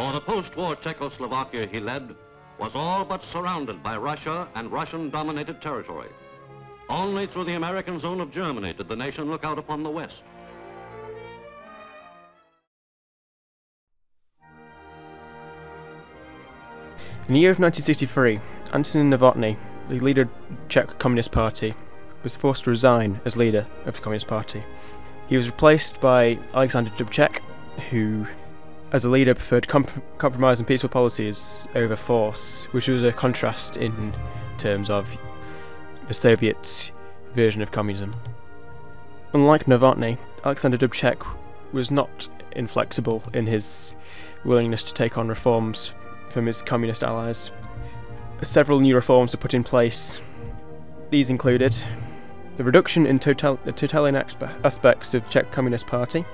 For the post-war Czechoslovakia he led was all but surrounded by Russia and Russian-dominated territory. Only through the American zone of Germany did the nation look out upon the West. In the year of 1963, Anton Novotny, the leader of the Czech Communist Party, was forced to resign as leader of the Communist Party. He was replaced by Alexander Dubček, who, as a leader, preferred compromise and peaceful policies over force, which was a contrast in terms of the Soviet version of communism. Unlike Novotny, Alexander Dubček was not inflexible in his willingness to take on reforms from his communist allies. Several new reforms were put in place. These included the reduction in totalitarian aspects of the Czech Communist Party,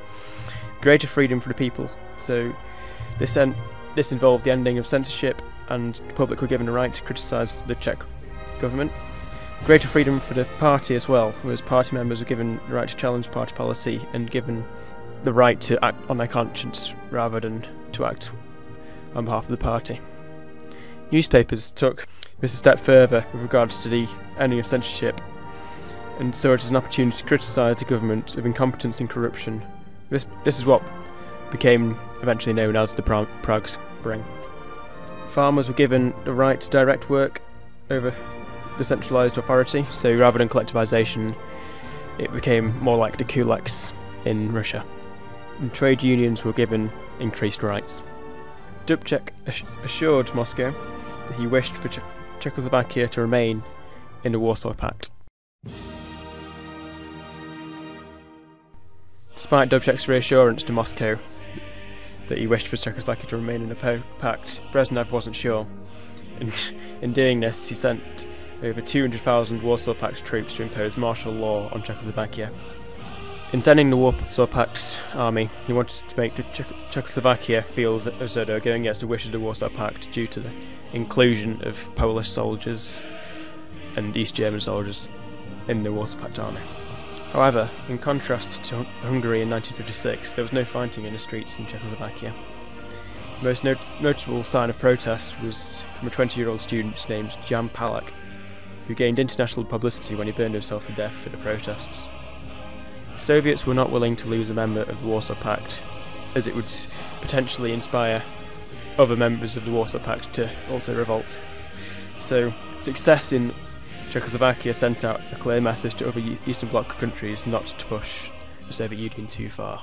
greater freedom for the people, so this involved the ending of censorship, and the public were given the right to criticise the Czech government. Greater freedom for the party as well, whereas party members were given the right to challenge party policy and given the right to act on their conscience rather than to act on behalf of the party. Newspapers took this a step further with regards to the ending of censorship, and saw it as an opportunity to criticise the government of incompetence and corruption. This is what became eventually known as the Prague Spring. Farmers were given the right to direct work over the centralised authority, so rather than collectivisation, it became more like the kulaks in Russia. And trade unions were given increased rights. Dubček assured Moscow that he wished for Czechoslovakia to remain in the Warsaw Pact. Despite Dubček's reassurance to Moscow that he wished for Czechoslovakia to remain in the pact, Brezhnev wasn't sure. In doing this, he sent over 200,000 Warsaw Pact troops to impose martial law on Czechoslovakia. In sending the Warsaw Pact army, he wanted to make Czechoslovakia feel as though they were going against the wishes of the Warsaw Pact due to the inclusion of Polish soldiers and East German soldiers in the Warsaw Pact army. However, in contrast to Hungary in 1956, there was no fighting in the streets in Czechoslovakia. The most notable sign of protest was from a 20-year-old student named Jan Palach, who gained international publicity when he burned himself to death for the protests. The Soviets were not willing to lose a member of the Warsaw Pact, as it would potentially inspire other members of the Warsaw Pact to also revolt. So, success in Czechoslovakia sent out a clear message to other Eastern Bloc countries not to push the Soviet Union too far.